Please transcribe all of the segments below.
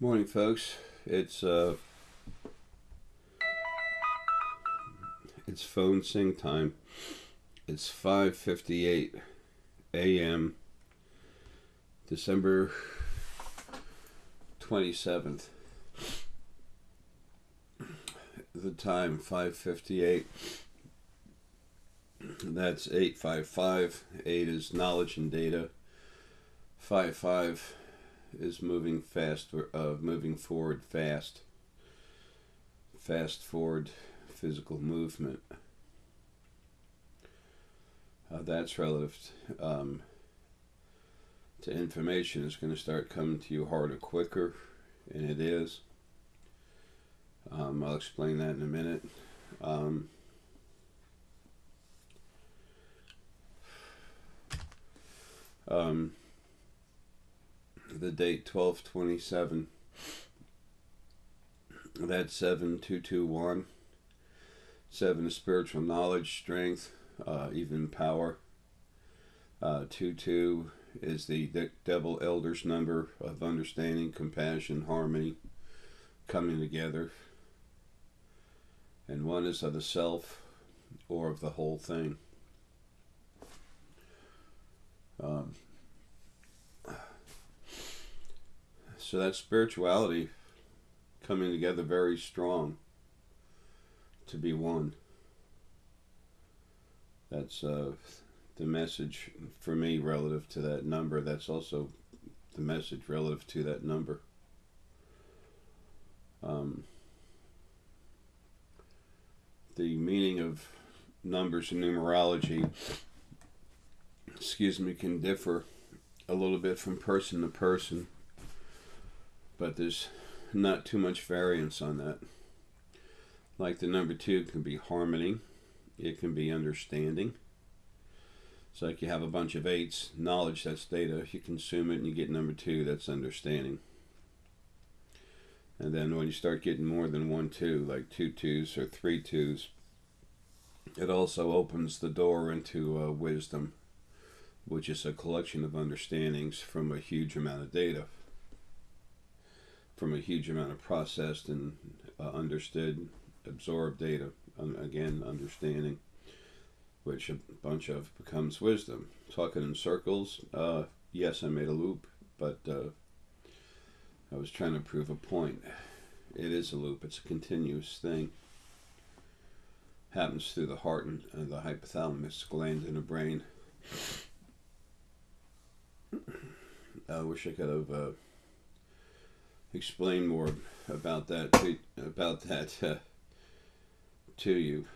Morning, folks. It's phone sing time. It's 5:58 a.m. December 27th. The time 5:58. That's 855. 8 is knowledge and data. 55 is moving fast. Moving forward fast. Fast forward physical movement. That's relative to information. Is going to start coming to you harder, quicker, and it is. I'll explain that in a minute. The date 12/27. That's 7221. 7 is spiritual knowledge, strength, even power. 22 is the devil elder's number of understanding, compassion, harmony, coming together. And 1 is of the self or of the whole thing. So that's spirituality coming together very strong to be one. That's the message for me relative to that number. That's also the message relative to that number. The meaning of numbers in numerology, can differ a little bit from person to person, but there's not too much variance on that. Like the number 2 can be harmony, it can be understanding. It's like you have a bunch of 8s, knowledge, that's data, you consume it and you get number 2, that's understanding. And then when you start getting more than 1 2, like 2 2s or 3 2s, it also opens the door into wisdom, which is a collection of understandings from a huge amount of data, from a huge amount of processed and understood, absorbed data. Again, understanding, which a bunch of becomes wisdom. Talking in circles, yes, I made a loop, but I was trying to prove a point. It is a loop, it's a continuous thing. Happens through the heart and the hypothalamus gland in the brain. I wish I could have explained more about that to you.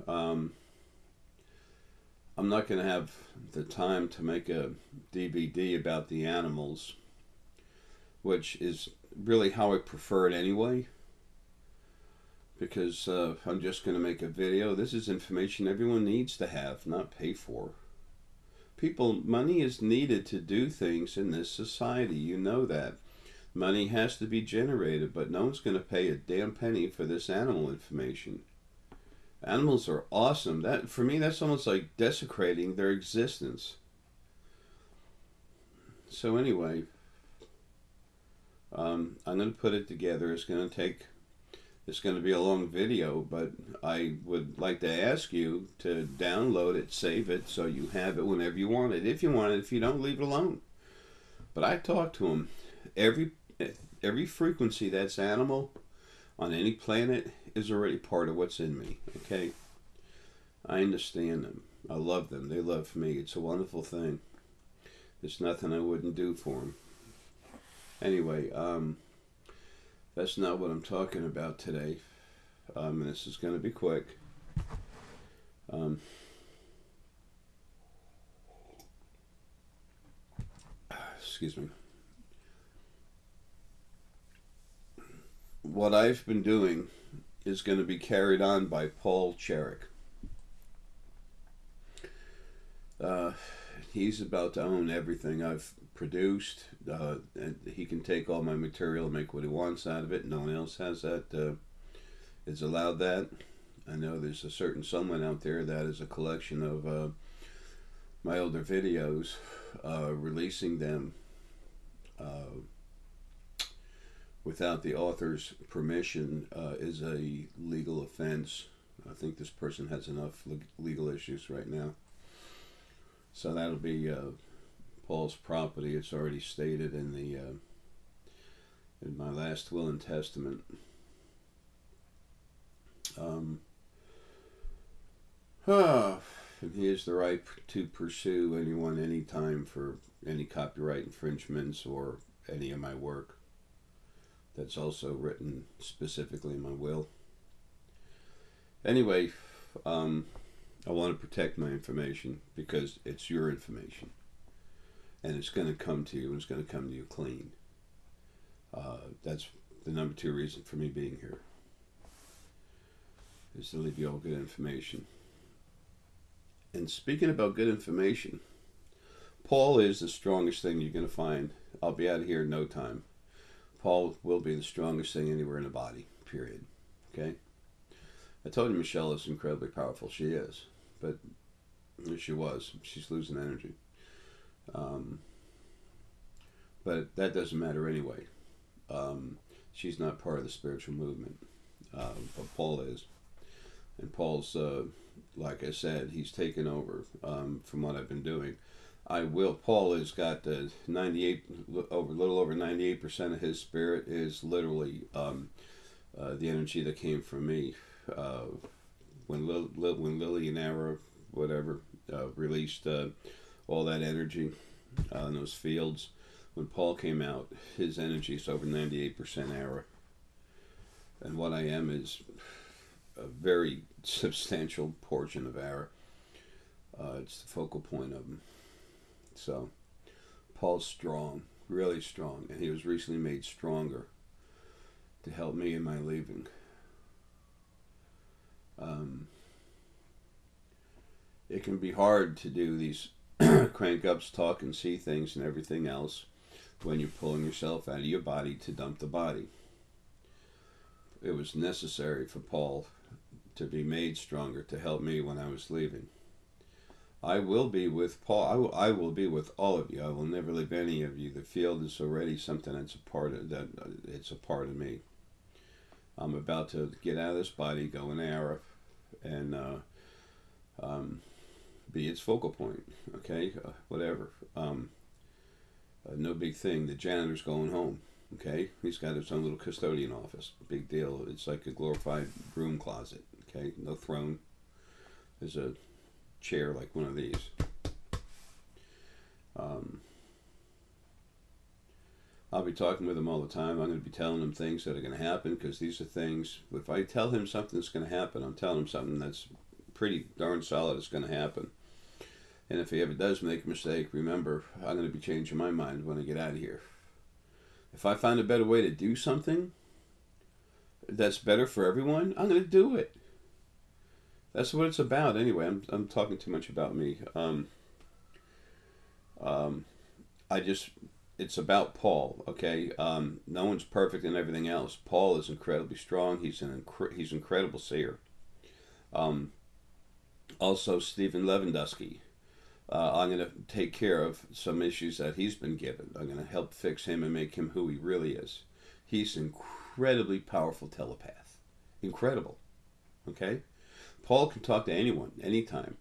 I'm not going to have the time to make a DVD about the animals, which is really how I prefer it anyway, because I'm just going to make a video. This is information everyone needs to have, not pay for. Money is needed to do things in this society. You know that. Money has to be generated, but no one's going to pay a damn penny for this animal information. Animals are awesome. That, for me, that's almost like desecrating their existence. So anyway, I'm going to put it together. It's going to be a long video, but I would like to ask you to download it, save it, so you have it whenever you want it. If you want it, if you don't, leave it alone. But I talk to them. Every frequency that's animal on any planet is already part of what's in me, okay? I understand them. I love them. They love me. It's a wonderful thing. There's nothing I wouldn't do for them. Anyway, that's not what I'm talking about today. This is going to be quick. Excuse me. What I've been doing is going to be carried on by Paul Cherek. He's about to own everything I've produced. And he can take all my material and make what he wants out of it. No one else has that. Is allowed that. I know there's a certain someone out there that is a collection of my older videos, releasing them without the author's permission is a legal offense. I think this person has enough legal issues right now. So that'll be Paul's property. It's already stated in the in my last will and testament. And he has the right to pursue anyone anytime for any copyright infringements or any of my work. That's also written specifically in my will. Anyway, I want to protect my information because it's your information. And it's going to come to you, and it's going to come to you clean. That's the number 2 reason for me being here, is to leave you all good information. And speaking about good information, Paul is the strongest thing you're going to find. I'll be out of here in no time. Paul will be the strongest thing anywhere in the body, period. Okay? I told you Michelle is incredibly powerful. She is. But she was. She's losing energy. But that doesn't matter anyway. She's not part of the spiritual movement. But Paul is. And Paul's, like I said, he's taken over from what I've been doing. Paul has got 98, a little over 98% of his spirit is literally the energy that came from me. When Lily and Ara, whatever, released all that energy in those fields, when Paul came out, his energy is over 98% Ara. And what I am is a very substantial portion of Ara. It's the focal point of him. So, Paul's strong, really strong, and he was recently made stronger to help me in my leaving. It can be hard to do these crank ups, talk and see things and everything else when you're pulling yourself out of your body to dump the body. It was necessary for Paul to be made stronger to help me when I was leaving. I will be with Paul. I will be with all of you. I will never leave any of you. The field is already something that's a part of that. It's a part of me. I'm about to get out of this body, go in Ara, and be its focal point. Okay, whatever. No big thing. The janitor's going home. Okay, he's got his own little custodian office. Big deal. It's like a glorified broom closet. Okay, no throne. There's a chair like one of these. I'll be talking with him all the time. I'm going to be telling him things that are going to happen, because these are things, if I tell him something that's going to happen, I'm telling him something that's pretty darn solid is going to happen. And if he ever does make a mistake, remember, I'm going to be changing my mind when I get out of here. If I find a better way to do something that's better for everyone, I'm going to do it. That's what it's about anyway. I'm talking too much about me. It's about Paul, okay? No one's perfect in everything else. Paul is incredibly strong. He's he's incredible seer. Also, Stephen Lewandowski. I'm going to take care of some issues that he's been given. I'm going to help fix him and make him who he really is. He's an incredibly powerful telepath. Incredible, okay? Paul can talk to anyone, anytime.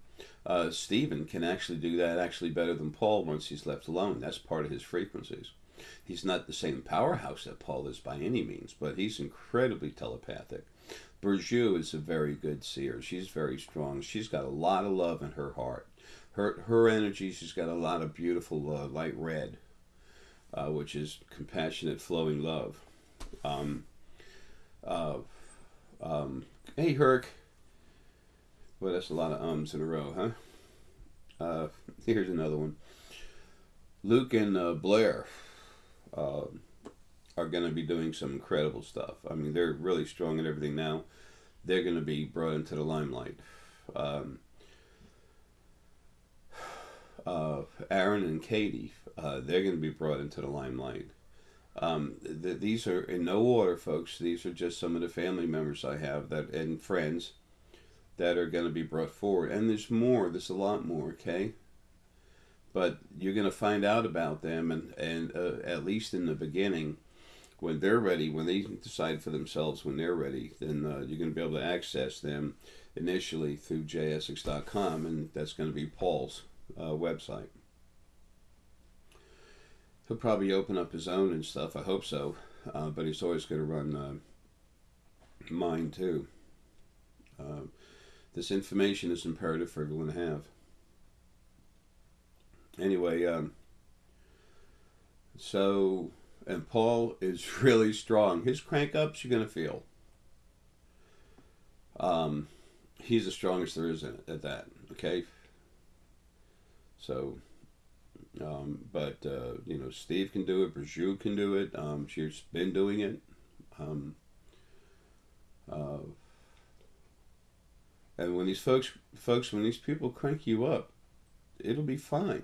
Stephen can actually do that actually better than Paul once he's left alone. That's part of his frequencies. He's not the same powerhouse that Paul is by any means, but he's incredibly telepathic. Burju is a very good seer. She's very strong. She's got a lot of love in her heart. Her energy, she's got a lot of beautiful light red, which is compassionate, flowing love. Hey, Herc. Well, that's a lot of ums in a row, huh? Here's another one. Luke and Blair are going to be doing some incredible stuff. I mean, they're really strong at everything now. They're going to be brought into the limelight. Aaron and Katie, they're going to be brought into the limelight. These are in no order, folks. These are just some of the family members I have and friends that are going to be brought forward. And there's more. There's a lot more, okay? But you're going to find out about them, and at least in the beginning, when they're ready, when they decide for themselves when they're ready, then you're going to be able to access them initially through jessx.com, and that's going to be Paul's website. He'll probably open up his own and stuff. I hope so, but he's always going to run mine too. This information is imperative for everyone to have. Anyway, so, and Paul is really strong. His crank ups you're going to feel. He's the strongest there is at that, okay? So, but, Steve can do it, Brajou can do it, she's been doing it. And when these folks, when these people crank you up, it'll be fine.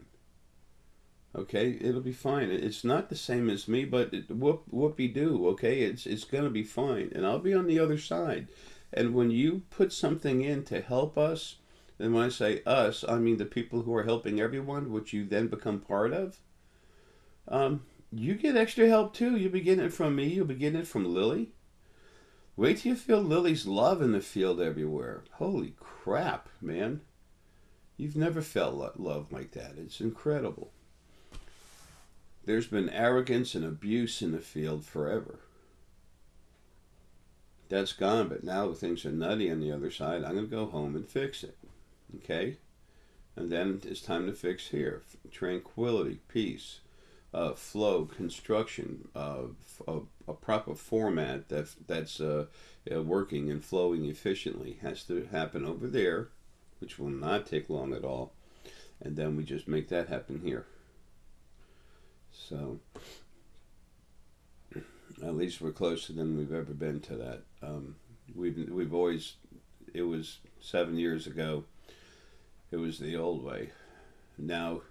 Okay, it'll be fine. It's not the same as me, but whoopie-doo, okay? It's going to be fine. And I'll be on the other side. And when you put something in to help us, and when I say us, I mean the people who are helping everyone, which you then become part of, you get extra help too. You'll be getting it from me. You'll be getting it from Lily. Wait till you feel Lily's love in the field everywhere. Holy crap, man. You've never felt love like that. It's incredible. There's been arrogance and abuse in the field forever. That's gone, but now things are nutty on the other side. I'm going to go home and fix it. Okay? And then it's time to fix here. Tranquility, peace, flow, construction, a proper format that's working and flowing efficiently has to happen over there, which will not take long at all. And then we just make that happen here. So, at least we're closer than we've ever been to that. We've always, it was 7 years ago, it was the old way. Now,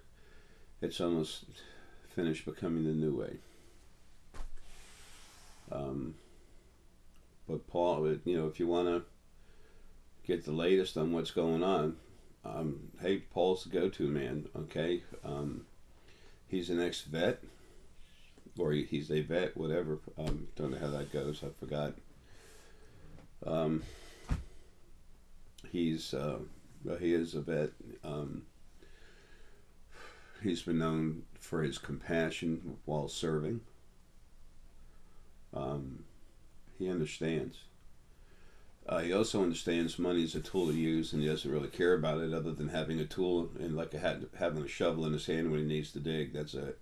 it's almost finished becoming the new way. But Paul, if you want to get the latest on what's going on, hey, Paul's the go-to man, okay? He's an ex-vet, or he's a vet, whatever. Don't know how that goes. I forgot. He is a vet. He's been known for his compassion while serving. He understands. He also understands money is a tool to use, and he doesn't really care about it other than having a tool and having a shovel in his hand when he needs to dig. That's it.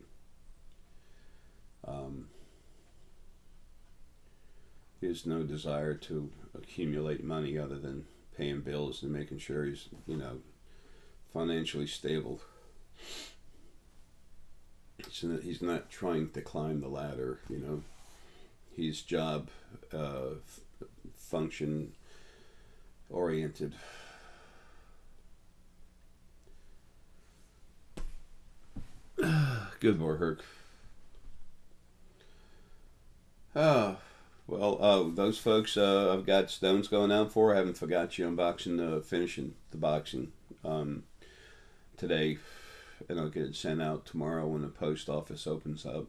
He has no desire to accumulate money other than paying bills and making sure he's, financially stable. He's not trying to climb the ladder, He's job function oriented. Good work. Those folks I've got stones going out for. I haven't forgot you unboxing, finishing the boxing today, and I'll get it sent out tomorrow when the post office opens up.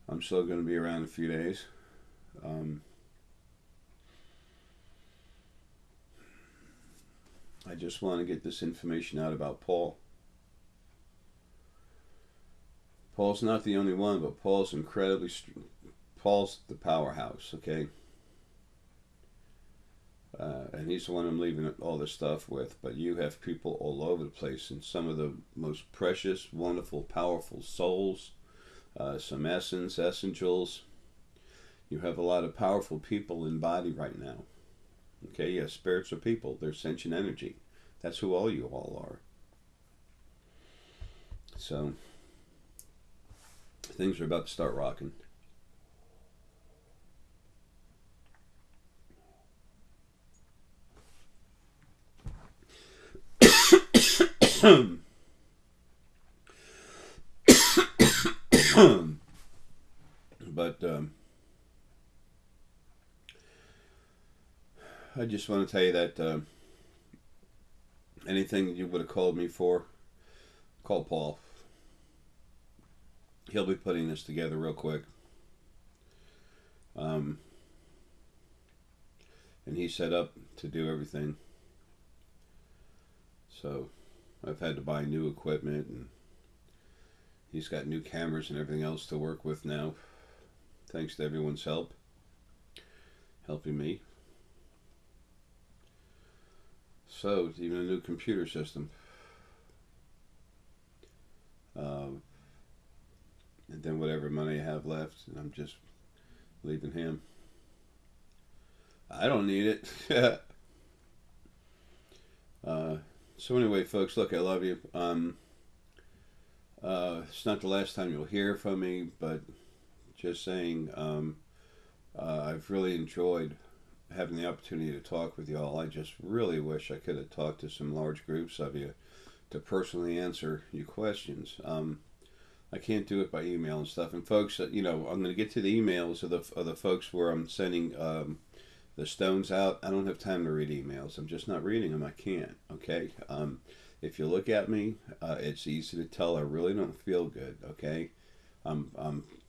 I'm still going to be around a few days. I just want to get this information out about Paul. Paul's not the only one, but Paul's incredibly Paul's the powerhouse, okay? And he's the one I'm leaving all this stuff with, but you have people all over the place, and some of the most precious, wonderful, powerful souls, some essentials. You have a lot of powerful people in body right now. Okay, yes, spirits are people. They're sentient energy. That's who all you all are. So, things are about to start rocking. But I just want to tell you that anything you would have called me for, call Paul. He'll be putting this together real quick. Um, and he's set up to do everything. So I've had to buy new equipment, and he's got new cameras and everything else to work with now. Thanks to everyone's helping me. So even a new computer system. And then whatever money I have left, I'm just leaving him. I don't need it. So anyway, folks, look, I love you. It's not the last time you'll hear from me, but just saying, I've really enjoyed having the opportunity to talk with y'all. I just really wish I could have talked to some large groups of you to personally answer your questions. I can't do it by email and stuff. And folks, I'm going to get to the emails of the folks where I'm sending the stones out. I don't have time to read emails. I'm just not reading them. I can't. Okay. If you look at me, it's easy to tell I really don't feel good. Okay.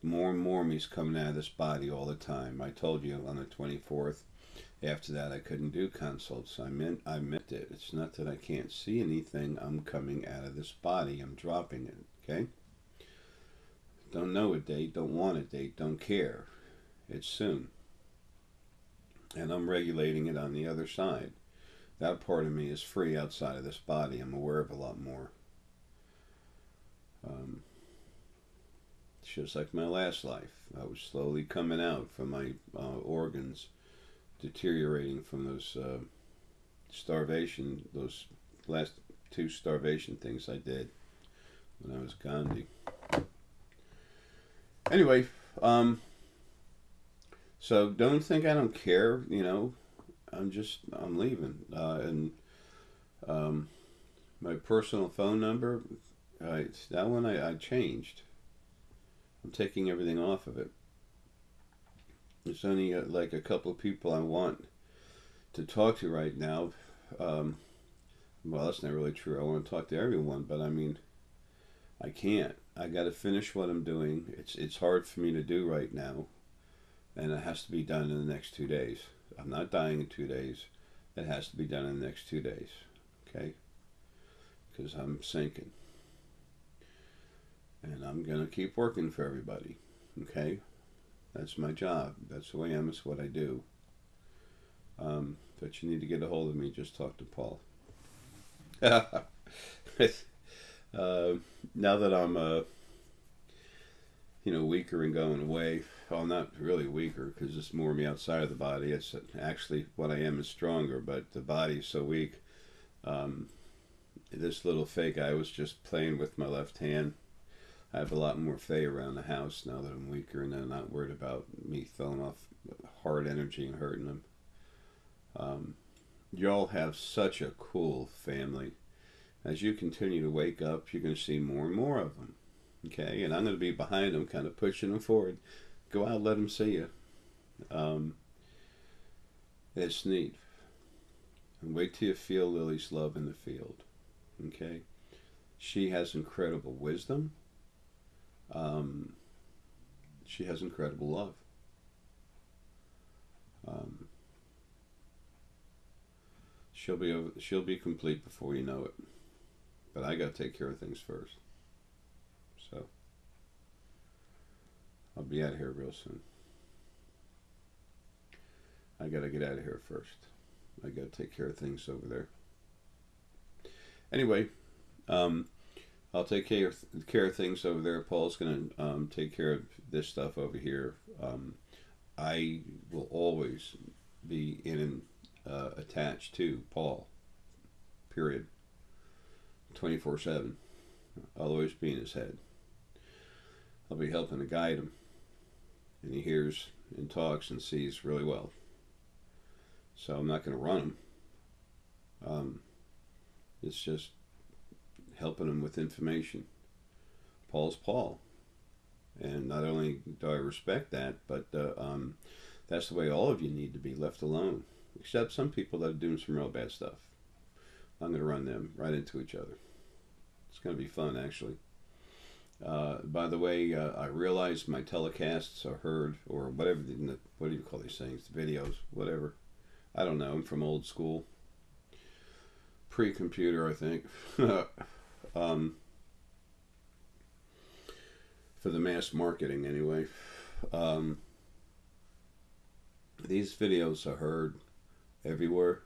More and more me's coming out of this body all the time. I told you on the 24th. After that, I couldn't do consults. I meant it. It's not that I can't see anything. I'm coming out of this body. I'm dropping it. Okay. Don't know a date. Don't want a date. Don't care. It's soon. And I'm regulating it on the other side. That part of me is free outside of this body. I'm aware of a lot more. It's just like my last life. I was slowly coming out from my organs deteriorating from those those last 2 starvation things I did when I was Gandhi. Anyway, so don't think I don't care, I'm leaving. And my personal phone number, that one I changed. I'm taking everything off of it. There's only like a couple of people I want to talk to right now. Well, that's not really true. I want to talk to everyone, but I mean, I can't. I got to finish what I'm doing. It's hard for me to do right now, and it has to be done in the next 2 days. I'm not dying in 2 days. It has to be done in the next 2 days, okay? Because I'm sinking, and I'm gonna keep working for everybody, okay? That's my job. That's who I am. It's what I do. But you need to get a hold of me. Just talk to Paul. Now that I'm, weaker and going away, well, not really weaker because it's more me outside of the body. It's actually what I am is stronger, but the body's so weak. This little fake I was just playing with my left hand. I have a lot more fae around the house now that I'm weaker, and I'm not worried about me throwing off hard energy and hurting them. Y'all have such a cool family. As you continue to wake up, you're going to see more and more of them. Okay? And I'm going to be behind them, kind of pushing them forward. Go out, let them see you. It's neat. And wait till you feel Lily's love in the field. Okay? She has incredible wisdom. She has incredible love. She'll be complete before you know it. But I got to take care of things first. So I'll be out of here real soon. I got to get out of here first. I got to take care of things over there. Anyway, I'll take care of things over there. Paul's going to take care of this stuff over here. I will always be attached to Paul. Period. 24/7. I'll always be in his head. I'll be helping to guide him. And he hears and talks and sees really well. So I'm not going to run him. It's just helping him with information. Paul's Paul. And not only do I respect that, but that's the way all of you need to be, left alone. Except some people that are doing some real bad stuff. I'm going to run them right into each other. It's going to be fun, actually. By the way, I realize my telecasts are heard, or whatever, what do you call these things? Videos, whatever. I don't know. I'm from old school. Pre-computer, I think. um, for the mass marketing, anyway. Um, these videos are heard everywhere.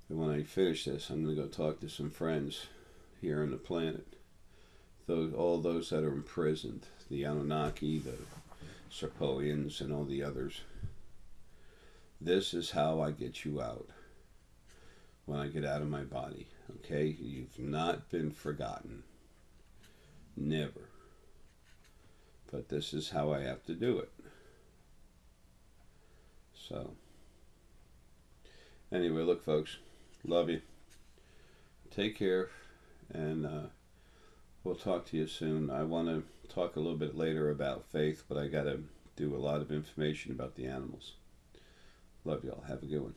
And when I finish this, I'm going to go talk to some friends here on the planet. All those that are imprisoned, the Anunnaki, the Serpoians, and all the others. This is how I get you out when I get out of my body. Okay? You've not been forgotten. Never. But this is how I have to do it. So, anyway, look, folks, love you. Take care, and we'll talk to you soon. I want to talk a little bit later about faith, but I got to do a lot of information about the animals. Love y'all. Have a good one.